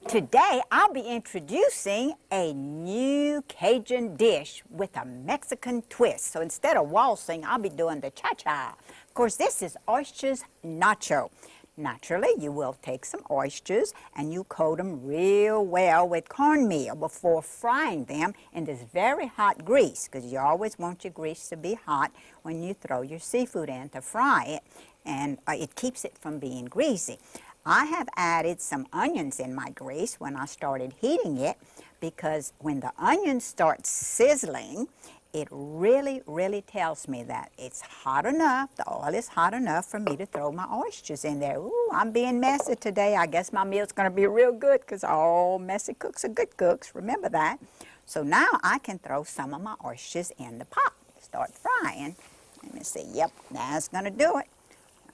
Today, I'll be introducing a new Cajun dish with a Mexican twist. So instead of waltzing, I'll be doing the cha-cha. Of course, this is Oyster Nacho. Naturally, you will take some oysters and you coat them real well with cornmeal before frying them in this very hot grease, because you always want your grease to be hot when you throw your seafood in to fry it, and it keeps it from being greasy. I have added some onions in my grease when I started heating it, because when the onions start sizzling, it really tells me that it's hot enough, the oil is hot enough for me to throw my oysters in there. Ooh, I'm being messy today. I guess my meal's going to be real good, because all messy cooks are good cooks. Remember that. So now I can throw some of my oysters in the pot. Start frying. Let me see. Yep, that's going to do it.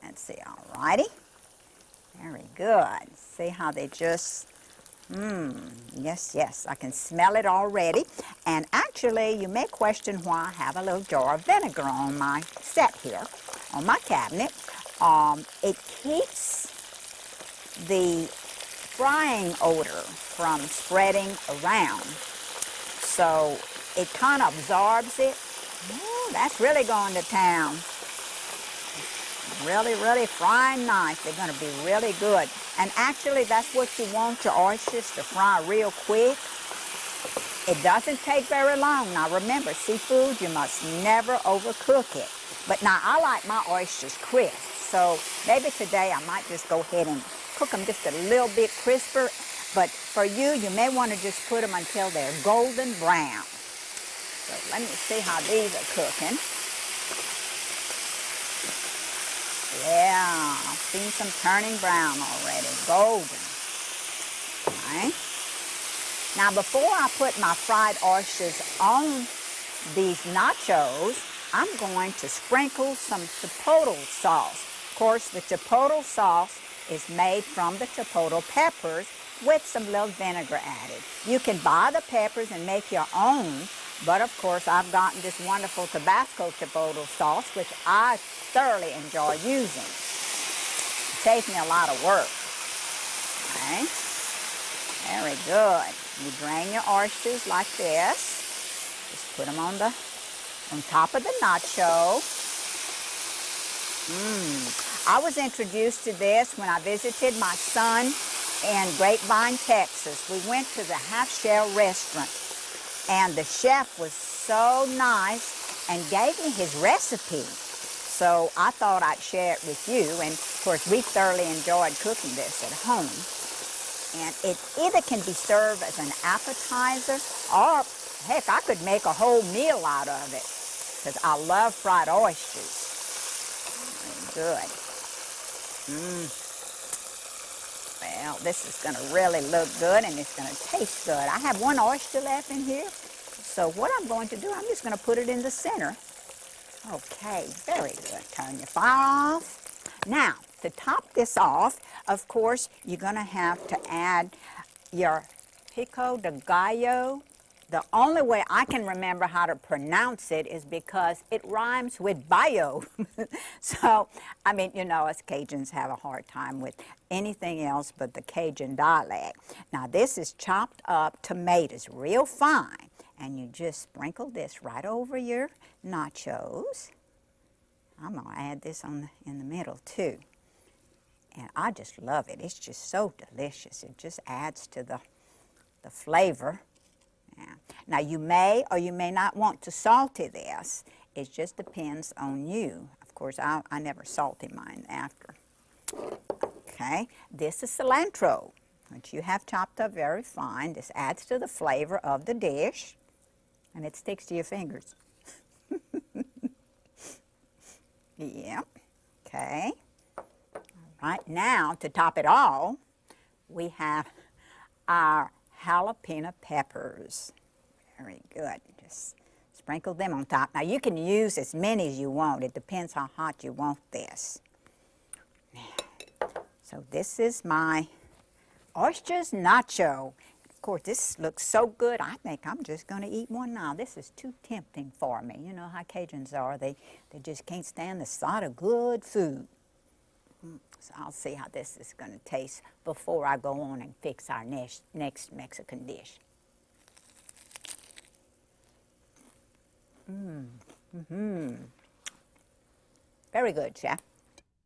Let's see. All righty. Very good. See how they just, yes, I can smell it already. And actually, you may question why I have a little jar of vinegar on my set here, on my cabinet. It keeps the frying odor from spreading around. So it kind of absorbs it. Ooh, that's really going to town. Really frying nice. They're going to be really good. And actually, that's what you want your oysters to fry real quick. It doesn't take very long. Now remember, seafood, you must never overcook it. But now I like my oysters crisp. So maybe today I might just go ahead and cook them just a little bit crisper. But for you, you may want to just put them until they're golden brown. So let me see how these are cooking. Yeah, I've seen some turning brown already, golden. All right. Now before I put my fried oysters on these nachos, I'm going to sprinkle some chipotle sauce. Of course, the chipotle sauce is made from the chipotle peppers with some little vinegar added. You can buy the peppers and make your own, but of course I've gotten this wonderful Tabasco chipotle sauce, which I thoroughly enjoy using. It saves me a lot of work. Okay. Very good. You drain your oysters like this. Just put them on top of the nacho. I was introduced to this when I visited my son in Grapevine, Texas. We went to the Half Shell restaurant, and the chef was so nice and gave me his recipe. So I thought I'd share it with you, and of course we thoroughly enjoyed cooking this at home. And it either can be served as an appetizer, or heck, I could make a whole meal out of it, because I love fried oysters. Very good. Well, this is going to really look good, and it's going to taste good. I have one oyster left in here, so what I'm going to do, I'm just going to put it in the center. Okay, very good. Turn your fire off. Now, to top this off, of course, you're going to have to add your pico de gallo. The only way I can remember how to pronounce it is because it rhymes with bayo. So, I mean, you know, us Cajuns have a hard time with anything else but the Cajun dialect. Now, this is chopped up tomatoes real fine. And you just sprinkle this right over your nachos. I'm going to add this in the middle too. And I just love it. It's just so delicious. It just adds to the flavor. Yeah. Now you may or you may not want to salty this. It just depends on you. Of course, I never salty mine after. Okay, this is cilantro, which you have chopped up very fine. This adds to the flavor of the dish. And it sticks to your fingers. Yeah. Okay. All right. Now, to top it all, we have our jalapeno peppers. Very good. Just sprinkle them on top. Now, you can use as many as you want. It depends how hot you want this. So this is my Oyster Nacho. Of course, this looks so good, I think I'm just going to eat one now. This is too tempting for me. You know how Cajuns are. They just can't stand the sight of good food. So I'll see how this is going to taste before I go on and fix our next Mexican dish. Very good, Chef.